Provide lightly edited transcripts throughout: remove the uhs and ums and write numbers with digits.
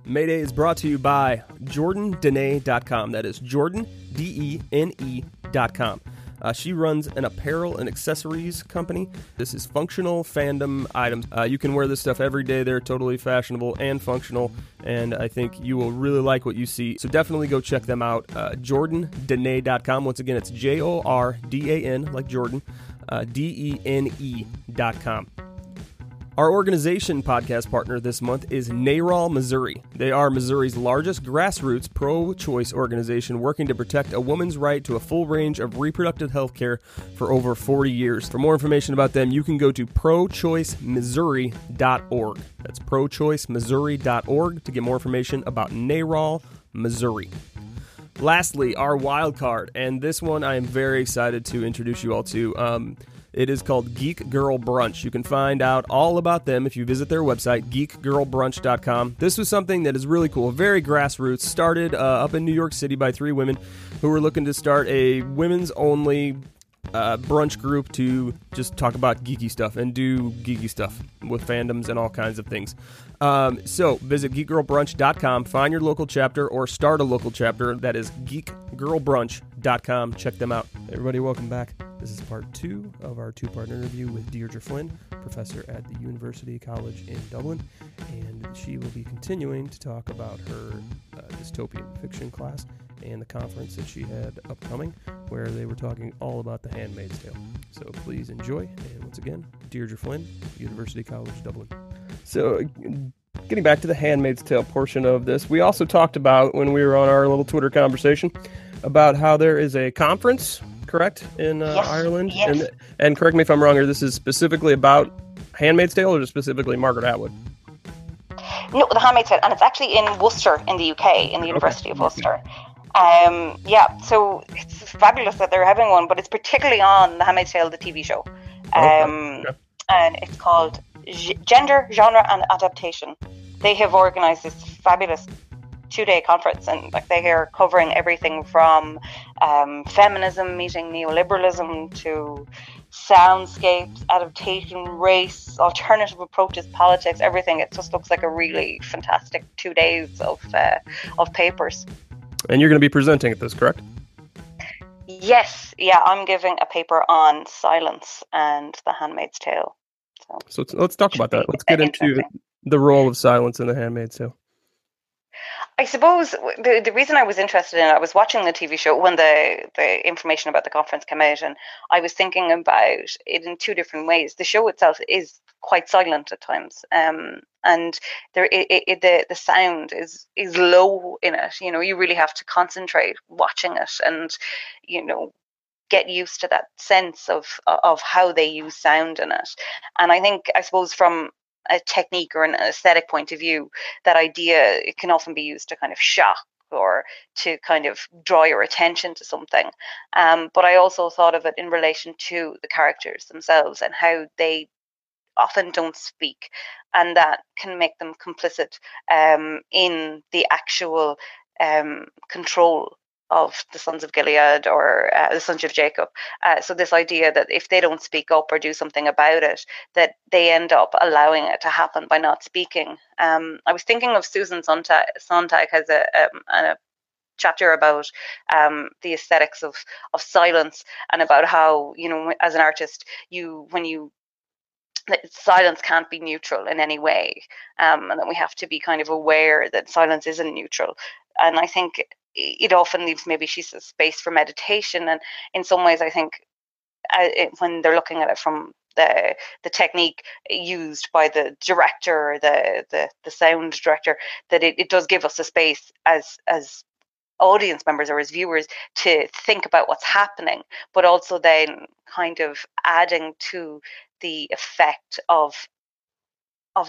Mayday is brought to you by JordanDene.com. That is Jordan, DENE.com. She runs an apparel and accessories company. This is functional fandom items. You can wear this stuff every day. They're totally fashionable and functional, and I think you will really like what you see. So definitely go check them out. JordanDene.com. Once again, it's JORDAN, like Jordan, DENE.com. Our organization podcast partner this month is NARAL Missouri. They are Missouri's largest grassroots pro-choice organization working to protect a woman's right to a full range of reproductive health care for over 40 years. For more information about them, you can go to prochoicemissouri.org. That's prochoicemissouri.org to get more information about NARAL Missouri. Lastly, our wild card, and this one I am very excited to introduce you all to. It is called Geek Girl Brunch. You can find out all about them if you visit their website, geekgirlbrunch.com. This was something that is really cool, very grassroots, started up in New York City by 3 women who were looking to start a women's-only brunch group to just talk about geeky stuff and do geeky stuff with fandoms and all kinds of things. So visit geekgirlbrunch.com, find your local chapter, or start a local chapter. That is geekgirlbrunch.com. Check them out. Everybody, welcome back. This is part 2 of our 2-part interview with Dierdre Flynn, professor at the University College in Dublin, and she will be continuing to talk about her dystopian fiction class and the conference that she had upcoming, where they were talking all about the Handmaid's Tale. So please enjoy, and once again, Dierdre Flynn, University College, Dublin. So, getting back to the Handmaid's Tale portion of this, we also talked about, when we were on our little Twitter conversation, about how there is a conference, correct, in yes, Ireland? Yes. And correct me if I'm wrong here, this is specifically about Handmaid's Tale, or just specifically Margaret Atwood? No, the Handmaid's Tale, and it's actually in Worcester in the UK, in the University of Worcester. So it's fabulous that they're having one, but it's particularly on the Handmaid's Tale, the TV show. And it's called Gender, Genre and Adaptation. They have organized this fabulous 2-day conference, and like they are covering everything from feminism meeting neoliberalism to soundscapes, adaptation, race, alternative approaches, politics, everything. It just looks like a really fantastic 2 days of papers. And you're going to be presenting at this, correct? Yes, yeah, I'm giving a paper on silence and the Handmaid's Tale. So let's talk about that. Let's get into the role of silence in the Handmaid's Tale. I suppose the reason I was interested in it, I was watching the TV show when the information about the conference came out, and I was thinking about it in 2 different ways. The show itself is quite silent at times, and the sound is low in it. You know, you really have to concentrate watching it, and get used to that sense of how they use sound in it. And I suppose from a technique or an aesthetic point of view, that idea, it can often be used to kind of shock or to kind of draw your attention to something. But I also thought of it in relation to the characters themselves and how they often don't speak, and that can make them complicit in the actual control of the sons of Gilead or the sons of Jacob. So this idea that if they don't speak up or do something about it, that they end up allowing it to happen by not speaking. I was thinking of Susan Sontag has a chapter about the aesthetics of silence, and about how, as an artist, silence can't be neutral in any way, and that we have to be kind of aware that silence isn't neutral. And I think it often leaves, maybe she says, space for meditation. And in some ways, I think when they're looking at it from the technique used by the director, the sound director, that it does give us a space as audience members or as viewers to think about what's happening, but also then kind of adding to the effect of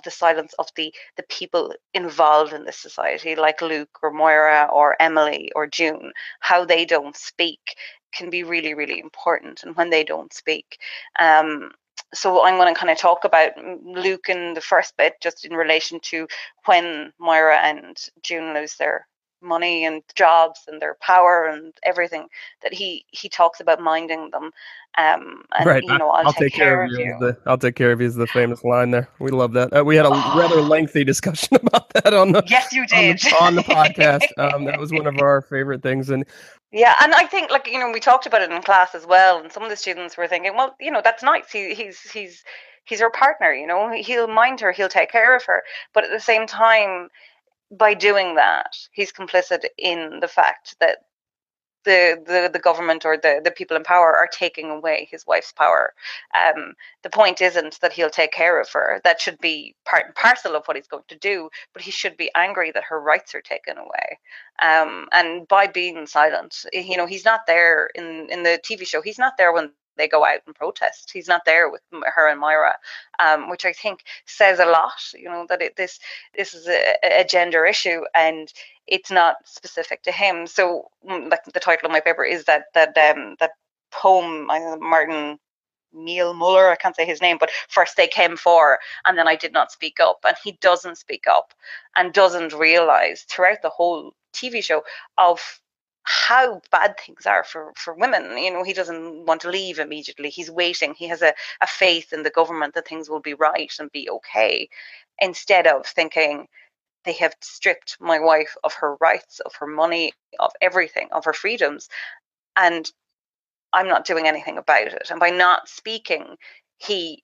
the silence of the people involved in this society, like Luke or Moira or Emily or June. How they don't speak can be really, really important, and when they don't speak. So I'm going to kind of talk about Luke in the first bit, just in relation to when Moira and June lose their money and jobs and their power and everything, that he talks about minding them. And Right. I'll I'll take take care care of of you you. I'll take care of you is the famous line there. We love that. We had a rather Oh, lengthy discussion about that yes, you did. on the podcast. That was one of our favorite things. And Yeah, and I think, like, we talked about it in class as well, and some of the students were thinking, well, that's nice. He's her partner. He'll mind her, he'll take care of her, but at the same time, by doing that, he's complicit in the fact that the government or the people in power are taking away his wife's power. The point isn't that he'll take care of her. That should be part and parcel of what he's going to do, but he should be angry that her rights are taken away. And by being silent, he's not there in the TV show. He's not there when they go out and protest. He's not there with her and Myra, which I think says a lot. That this is a gender issue, and it's not specific to him. So, like, the title of my paper is that poem, Martin Neil Muller, I can't say his name, but first they came for, and then I did not speak up. And he doesn't speak up and doesn't realize throughout the whole TV show of how bad things are for women. He doesn't want to leave immediately. He's waiting. He has a faith in the government that things will be right and be okay, instead of thinking, they have stripped my wife of her rights, of her money, of everything, of her freedoms, and I'm not doing anything about it. And by not speaking, he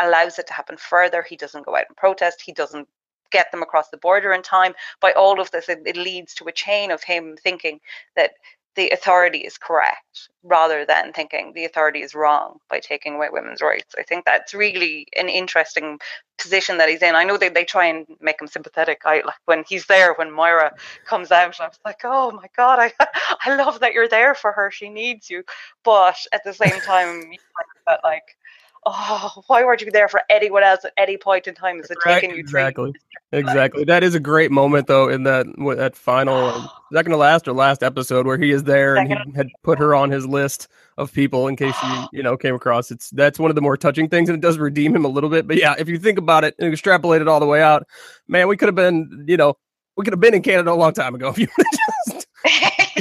allows it to happen further. He doesn't go out and protest. He doesn't get them across the border in time. By all of this, it leads to a chain of him thinking that the authority is correct rather than thinking the authority is wrong by taking away women's rights. I think that's really an interesting position that he's in. I know they try and make him sympathetic. Like, when he's there, when Myra comes out, I was like, oh my God, I love that you're there for her. She needs you. But at the same time, you felt like, oh, why weren't you there for anyone else at any point in time? Is it right, taking you 3 years? exactly. That is a great moment though in that final second to last or last episode where he is there and he Second, had put her on his list of people in case she came across. That's one of the more touching things, and it does redeem him a little bit. But yeah, if you think about it and extrapolate it all the way out, man, we could have been in Canada a long time ago if you would have just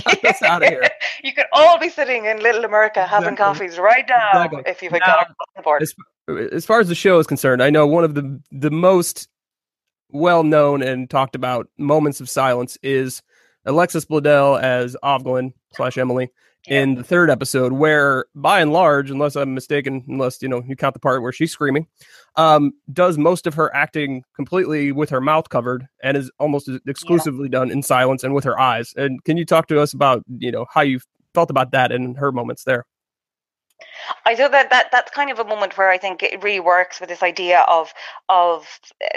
got us out of here. You could all be sitting in Little America having coffees right now if you had got across the border. As far as the show is concerned, I know one of the most well-known and talked about moments of silence is Alexis Bledel as Ovglin / Emily in the third episode, where by and large, unless I'm mistaken, unless you count the part where she's screaming, does most of her acting completely with her mouth covered and is almost exclusively done in silence and with her eyes. And can you talk to us about how you felt about that and her moments there? I feel that's kind of a moment where I think it really works with this idea of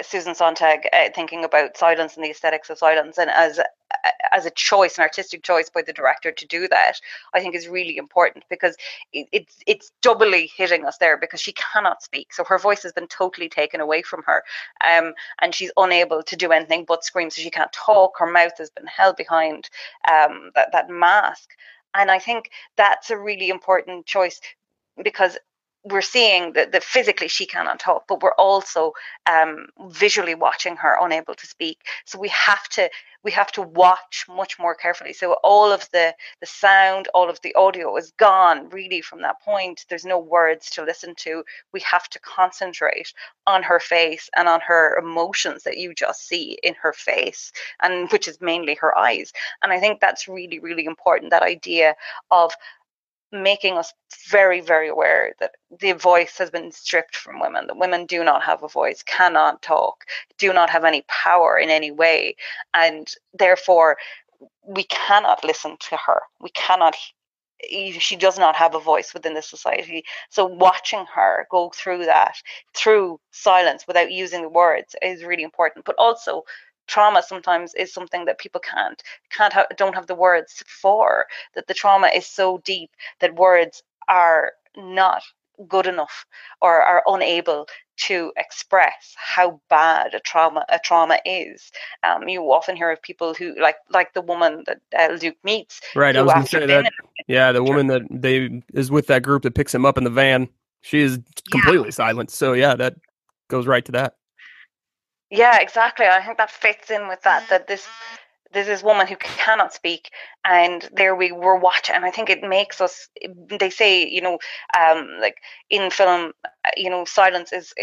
Susan Sontag thinking about silence and the aesthetics of silence, and as a choice, an artistic choice by the director to do that, I think is really important, because it's doubly hitting us there, because she cannot speak, so her voice has been totally taken away from her, and she's unable to do anything but scream. So she can't talk. Her mouth has been held behind that mask, and I think that's a really important choice, because we're seeing that physically she cannot talk, but we're also visually watching her unable to speak. So we have to watch much more carefully. So all of the sound, all of the audio is gone really from that point. There's no words to listen to. We have to concentrate on her face and on her emotions that you just see in her face, and which is mainly her eyes. And I think that's really, really important, that idea of making us very, very aware that the voice has been stripped from women, that women do not have a voice, cannot talk, do not have any power in any way, and therefore we cannot listen to her. We cannot. She does not have a voice within the society. So watching her go through that, through silence, without using the words, is really important. But also, trauma sometimes is something that people don't have the words for, that the trauma is so deep that words are not good enough or are unable to express how bad a trauma is. You often hear of people who, like the woman that Luke meets, right? I was going to say that. Yeah, the woman that is with that group that picks him up in the van, she is completely silent. So yeah, that goes right to that. Yeah, exactly. I think that fits in with that this there's this woman who cannot speak, and there we were watching, and I think it makes us. They say, like in film, silence is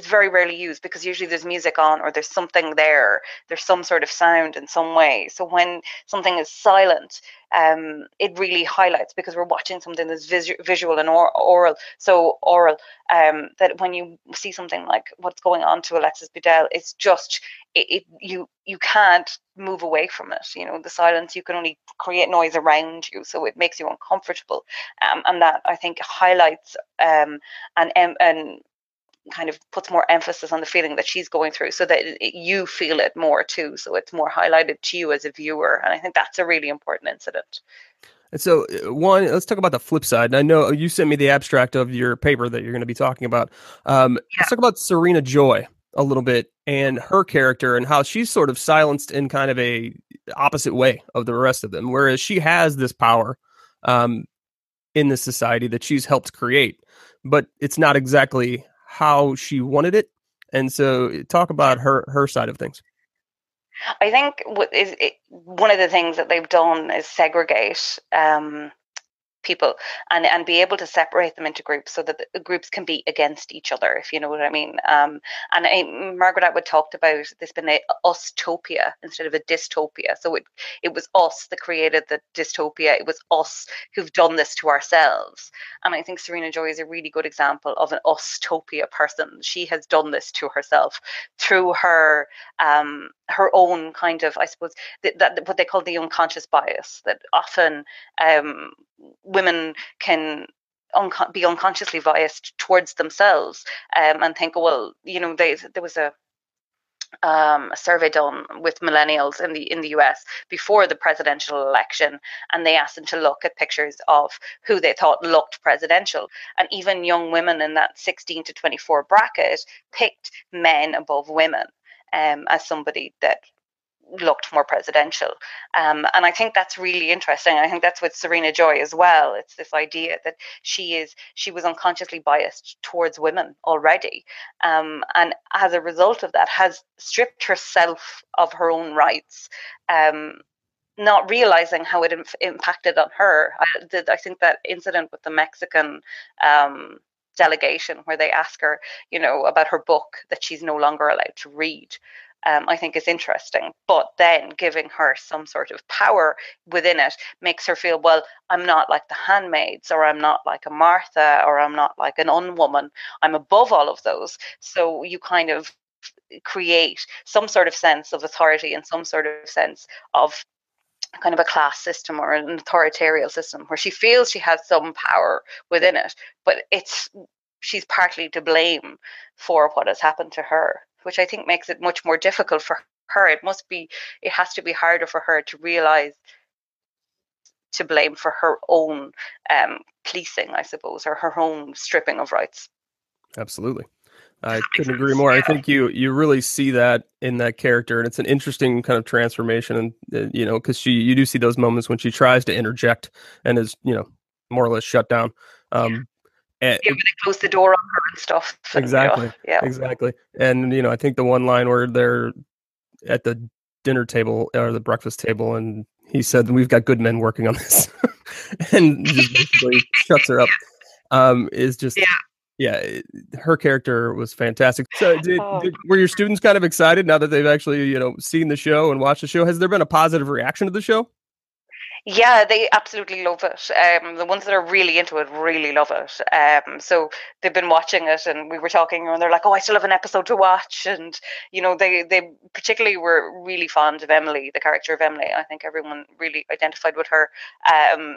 very rarely used, because usually there's music on, or there's something there, there's some sort of sound in some way. So when something is silent, it really highlights, because we're watching something that's visual and oral, so oral, that when you see something like what's going on to Alexis Bledel, it's just you can't move away from it. The silence, you can only create noise around you, so it makes you uncomfortable, and that, I think, highlights and kind of puts more emphasis on the feeling that she's going through, so that you feel it more too, so it's more highlighted to you as a viewer. And I think that's a really important incident. And so, let's talk about the flip side. And I know you sent me the abstract of your paper that you're going to be talking about. Let's talk about Serena Joy a little bit, and her character, and how she's sort of silenced in kind of a opposite way of the rest of them, whereas she has this power in this society that she's helped create, but it's not exactly how she wanted it. And so talk about her side of things. I think one of the things that they've done is segregate people, and be able to separate them into groups, so that the groups can be against each other, if you know what I mean. Margaret Atwood talked about this being a us-topia instead of a dystopia. So it was us that created the dystopia. It was us who've done this to ourselves. And I think Serena Joy is a really good example of an us-topia person. She has done this to herself through her own kind of, I suppose, that what they call the unconscious bias, that often women can be unconsciously biased towards themselves, and think, well, there was a survey done with millennials in the US before the presidential election, and they asked them to look at pictures of who they thought looked presidential, and even young women in that 16 to 24 bracket picked men above women as somebody that looked more presidential. And I think that's really interesting. I think that's with Serena Joy as well. It's this idea that she was unconsciously biased towards women already, and as a result of that has stripped herself of her own rights, not realizing how it impacted on her. I think that incident with the Mexican delegation, where they ask her, about her book that she's no longer allowed to read, I think is interesting. But then giving her some sort of power within it makes her feel, well, I'm not like the handmaids, or I'm not like a Martha, or I'm not like an unwoman. I'm above all of those. So you kind of create some sort of sense of authority, and some sort of sense of kind of a class system or an authoritarian system, where she feels she has some power within it, but she's partly to blame for what has happened to her, which I think makes it much more difficult for her. It has to be harder for her to realize to blame for her own policing, I suppose, or her own stripping of rights. Absolutely. I couldn't agree more. I think you really see that in that character, and it's an interesting kind of transformation. And because you do see those moments when she tries to interject and is more or less shut down. And they close the door on her and stuff. Exactly. Yeah. Exactly. And I think the one line where they're at the dinner table or the breakfast table, and he said, "We've got good men working on this," and just basically shuts her up. Is just. Yeah, her character was fantastic. So were your students kind of excited now that they've actually, seen the show and watched the show? Has there been a positive reaction to the show? Yeah, they absolutely love it. The ones that are really into it really love it. So they've been watching it, and we were talking, and they're like, "Oh, I still have an episode to watch." And they particularly were really fond of Emily, the character of Emily. I think everyone really identified with her.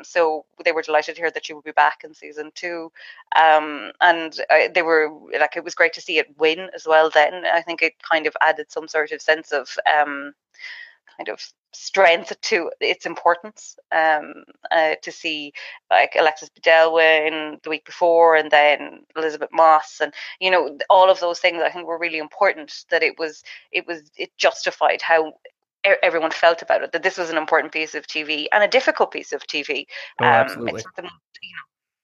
So they were delighted to hear that she would be back in season 2. And they were like, it was great to see it win as well. Then I think it kind of added some sort of sense of kind of strength to its importance, to see like Alexis Bledel win the week before, and then Elizabeth Moss, and all of those things I think were really important. That it justified how everyone felt about it. That this was an important piece of TV and a difficult piece of TV. Oh, absolutely. It's not the most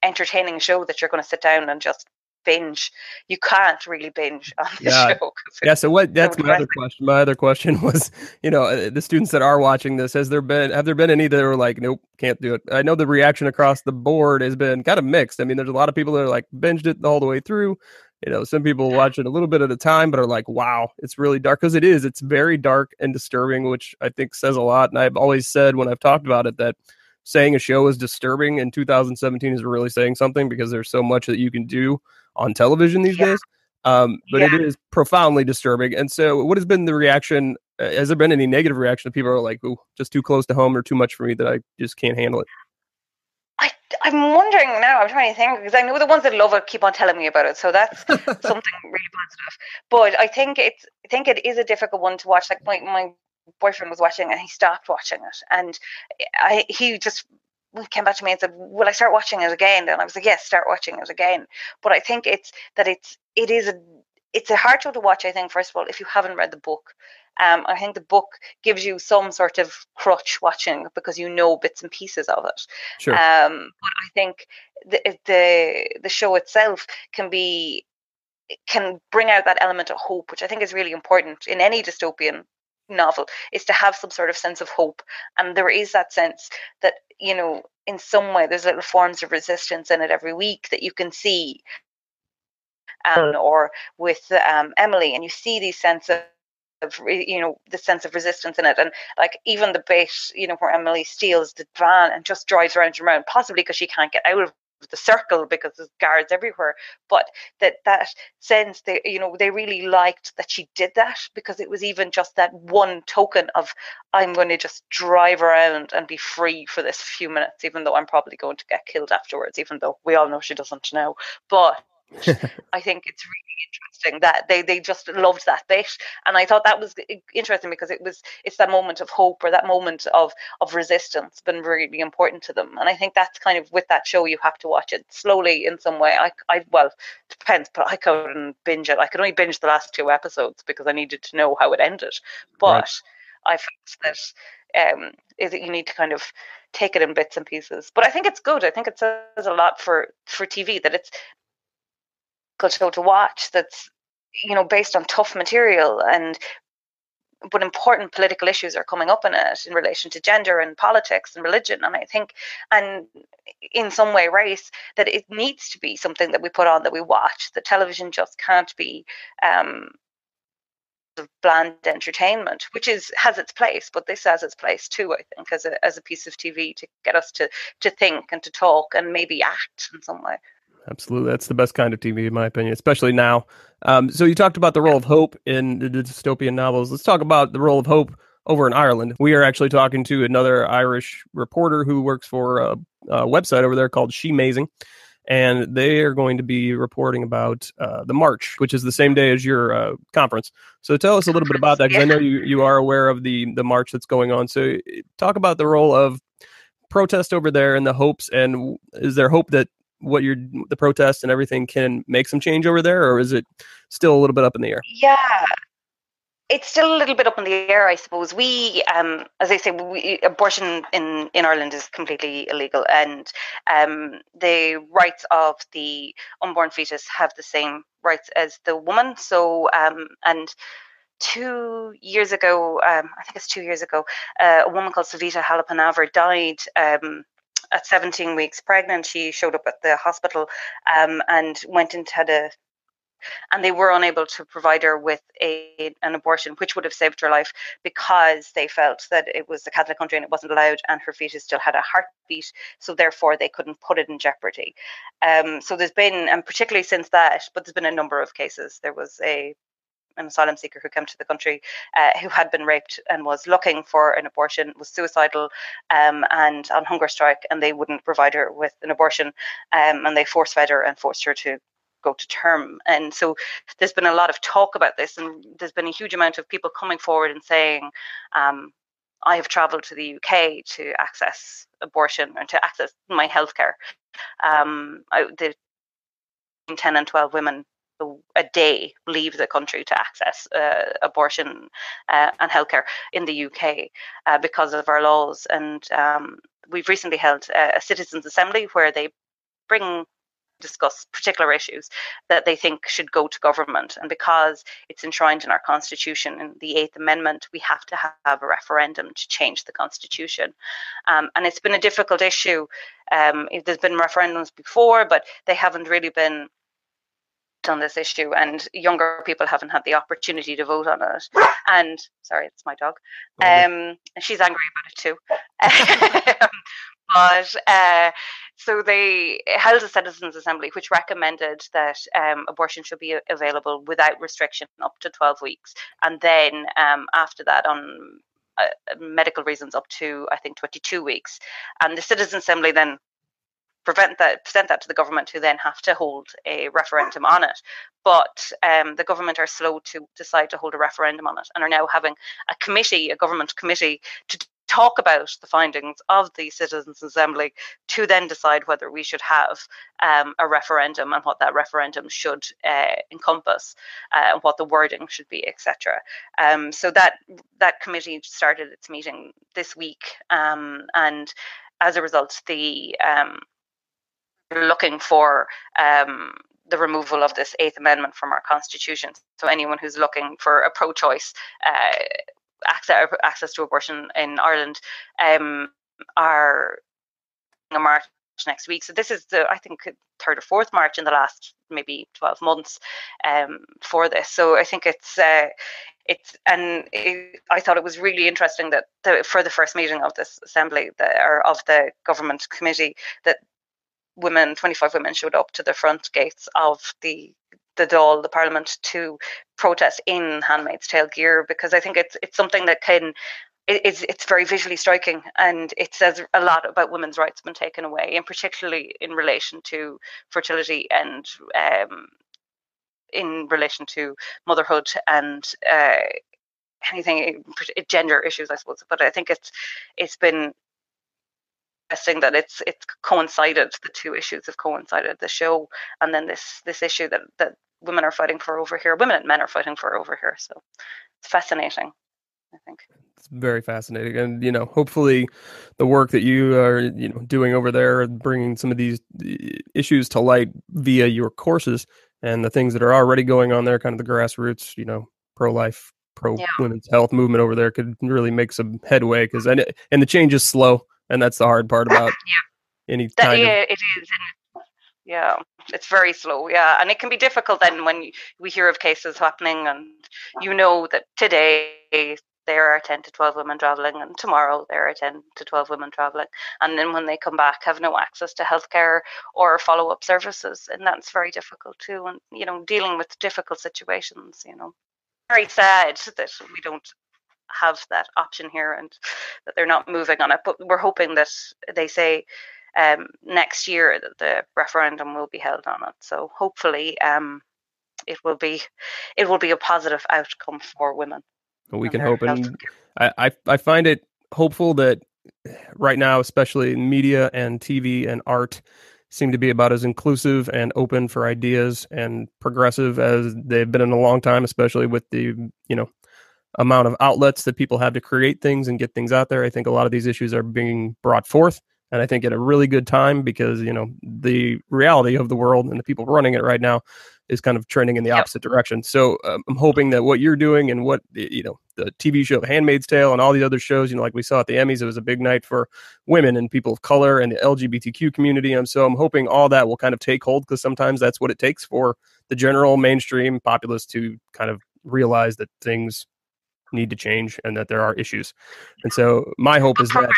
entertaining show that you're going to sit down and just binge. You can't really binge on the Yeah. show. Yeah. So So that's my other question. My other question was, the students that are watching this, have there been any that are like, nope, can't do it? I know the reaction across the board has been kind of mixed. I mean, there's a lot of people that are like binged it all the way through. Some people watch it a little bit at a time, but are like, wow, it's really dark, because it's very dark and disturbing, which I think says a lot. And I've always said when I've talked about it that saying a show is disturbing in 2017 is really saying something, because there's so much that you can do on television these days. But it is profoundly disturbing. And so what has been the reaction? Has there been any negative reaction? People are like, ooh, just too close to home or too much for me that I just can't handle it? I'm wondering now. I'm trying to think, because I know the ones that love it keep on telling me about it, so that's something really positive. But I think it is a difficult one to watch. Like my boyfriend was watching and he stopped watching it, and he just came back to me and said, "Will I start watching it again?" And I was like, "Yes, start watching it again." But I think it's a hard show to watch. I think, first of all, if you haven't read the book. I think the book gives you some sort of crutch watching, because you know bits and pieces of it. Sure. But I think the show itself can bring out that element of hope, which I think is really important in any dystopian novel, is to have some sort of sense of hope. And there is that sense that, in some way there's little forms of resistance in it every week that you can see. Or with Emily, and you see these sense of the sense of resistance in it, and like even the bit where Emily steals the van and just drives around and around, possibly because she can't get out of the circle because there's guards everywhere, but that sense, they really liked that she did that, because it was even just that one token of, I'm going to just drive around and be free for this few minutes, even though I'm probably going to get killed afterwards, even though we all know she doesn't know. But I think it's really interesting that they just loved that bit, and I thought that was interesting, because it's that moment of hope, or that moment of resistance, been really important to them. And I think that's kind of, with that show, you have to watch it slowly in some way. Well, it depends, but I couldn't binge it. I could only binge the last 2 episodes because I needed to know how it ended. But Right. I felt that is that you need to kind of take it in bits and pieces. But I think it's good. I think it says a lot for TV, that it's good show to watch, that's based on tough material, but important political issues are coming up in it, in relation to gender and politics and religion, and I think, and in some way race, that it needs to be something that we put on, that we watch. The television just can't be bland entertainment, which has its place, but this has its place too, I think, as a piece of TV, to get us to think and to talk and maybe act in some way. Absolutely. That's the best kind of TV, in my opinion, especially now. So you talked about the role of hope in the dystopian novels. Let's talk about the role of hope over in Ireland. We are actually talking to another Irish reporter who works for a website over there called She-Mazing, and they are going to be reporting about the March, which is the same day as your conference. So tell us a little bit about that, because I know you are aware of the March that's going on. So talk about the role of protest over there and the hopes, and is there hope that the protests and everything can make some change over there, or is it still a little bit up in the air? Yeah, it's still a little bit up in the air, I suppose. We, as I say, abortion in Ireland is completely illegal, and the rights of the unborn fetus have the same rights as the woman. So, and 2 years ago, I think it's 2 years ago, a woman called Savita Halapanavar died. At 17 weeks pregnant, she showed up at the hospital and went into and they were unable to provide her with an abortion, which would have saved her life, because they felt that it was a Catholic country and it wasn't allowed, and her fetus still had a heartbeat, so therefore they couldn't put it in jeopardy. So there's been, and particularly since that, but there's been a number of cases. There was an asylum seeker who came to the country who had been raped and was looking for an abortion, was suicidal and on hunger strike, and they wouldn't provide her with an abortion, and they force fed her and forced her to go to term. And so there's been a lot of talk about this, and there's been a huge amount of people coming forward and saying, I have travelled to the UK to access abortion and to access my healthcare. The 10 and 12 women a day leave the country to access abortion and healthcare in the UK because of our laws. And we've recently held a citizens' assembly where they bring discuss particular issues that they think should go to government. And because it's enshrined in our constitution, in the Eighth Amendment, we have to have a referendum to change the constitution. And it's been a difficult issue. There's been referendums before, but they haven't really been on this issue, and younger people haven't had the opportunity to vote on it. And sorry, it's my dog. And she's angry about it too. But so they held a citizens' assembly which recommended that abortion should be available without restriction up to 12 weeks, and then after that, on medical reasons, up to I think 22 weeks. And the citizens' assembly then present that to the government, who then have to hold a referendum on it. But the government are slow to decide to hold a referendum on it, and are now having a government committee, to talk about the findings of the Citizens' Assembly, to then decide whether we should have a referendum, and what that referendum should encompass, and what the wording should be, etc. So that committee started its meeting this week, and as a result, looking for the removal of this Eighth Amendment from our Constitution. So anyone who's looking for a pro-choice access to abortion in Ireland are a march next week. So this is I think 3rd or 4th march in the last maybe 12 months for this. So I think I thought it was really interesting that for the first meeting of this assembly, or of the government committee, that 25 women showed up to the front gates of the Dáil, the Parliament, to protest in Handmaid's Tale gear, because I think it's something that it's very visually striking, and it says a lot about women's rights being taken away, and particularly in relation to fertility, and in relation to motherhood, and anything gender issues, I suppose. But I think it's been interesting that it's coincided. The two issues have coincided: the show, and then this issue that women are fighting for over here, women and men are fighting for over here. So it's fascinating, I think. It's very fascinating, and hopefully the work that you are doing over there, bringing some of these issues to light via your courses and the things that are already going on there, kind of the grassroots, pro-life, pro-women's health movement over there, could really make some headway, because and the change is slow. And that's the hard part about any kind of... it is. Yeah, it's very slow. Yeah, and it can be difficult then when we hear of cases happening, and that today there are 10 to 12 women traveling, and tomorrow there are 10 to 12 women traveling, and then when they come back, have no access to healthcare or follow-up services, and that's very difficult too. And dealing with difficult situations. Very sad that we don't have that option here, and that they're not moving on it. But we're hoping that they say next year that the referendum will be held on it. So hopefully it will be a positive outcome for women. Well, we can hope. And I find it hopeful that right now, especially media and TV and art, seem to be about as inclusive and open for ideas and progressive as they've been in a long time, especially with the amount of outlets that people have to create things and get things out there. I think a lot of these issues are being brought forth, and I think at a really good time, because the reality of the world and the people running it right now is kind of trending in the opposite direction. So I'm hoping that what you're doing, and what the TV show Handmaid's Tale and all the other shows, like we saw at the Emmys, it was a big night for women and people of color and the LGBTQ community. And so I'm hoping all that will kind of take hold, because sometimes that's what it takes for the general mainstream populace to kind of realize that things need to change and that there are issues. And so my hope is that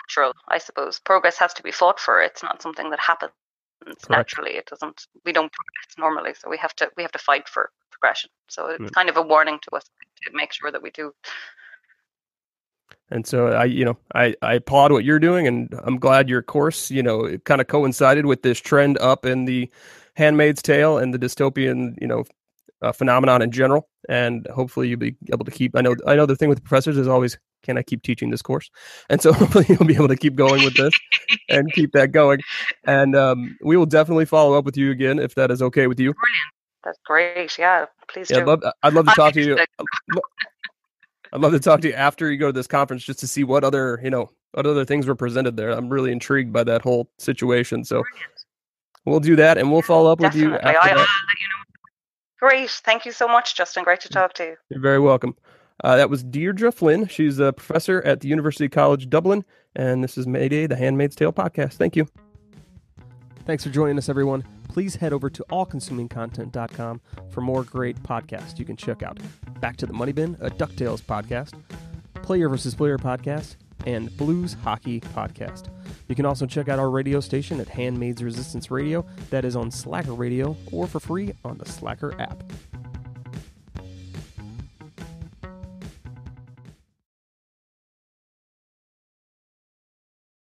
natural, I suppose. Progress has to be fought for. It's not something that happens naturally. It doesn't. We don't progress normally, so we have to fight for progression. So it's kind of a warning to us to make sure that we do. And so I applaud what you're doing, and I'm glad your course, it kind of coincided with this trend up in the Handmaid's Tale and the dystopian, phenomenon in general. And hopefully you'll be able to keep, I know the thing with professors is always, can I keep teaching this course? And so hopefully you'll be able to keep going with this and keep that going. And we will definitely follow up with you again, if that is okay with you. Brilliant. That's great. Yeah, please do. I'd love to talk to you. I'd love to talk to you after you go to this conference, just to see what other things were presented there. I'm really intrigued by that whole situation. So We'll do that, and we'll follow up with you Definitely. after I'll that. let you know. Great. Thank you so much, Justin. Great to talk to you. You're very welcome. That was Dierdre Flynn. She's a professor at the University College Dublin, and this is Mayday, the Handmaid's Tale podcast. Thank you. Thanks for joining us, everyone. Please head over to allconsumingcontent.com for more great podcasts you can check out. Back to the Money Bin, a DuckTales podcast, Player vs. Player podcast, and Blues Hockey podcast. You can also check out our radio station at Handmaid's Resistance Radio. That is on Slacker Radio or for free on the Slacker app.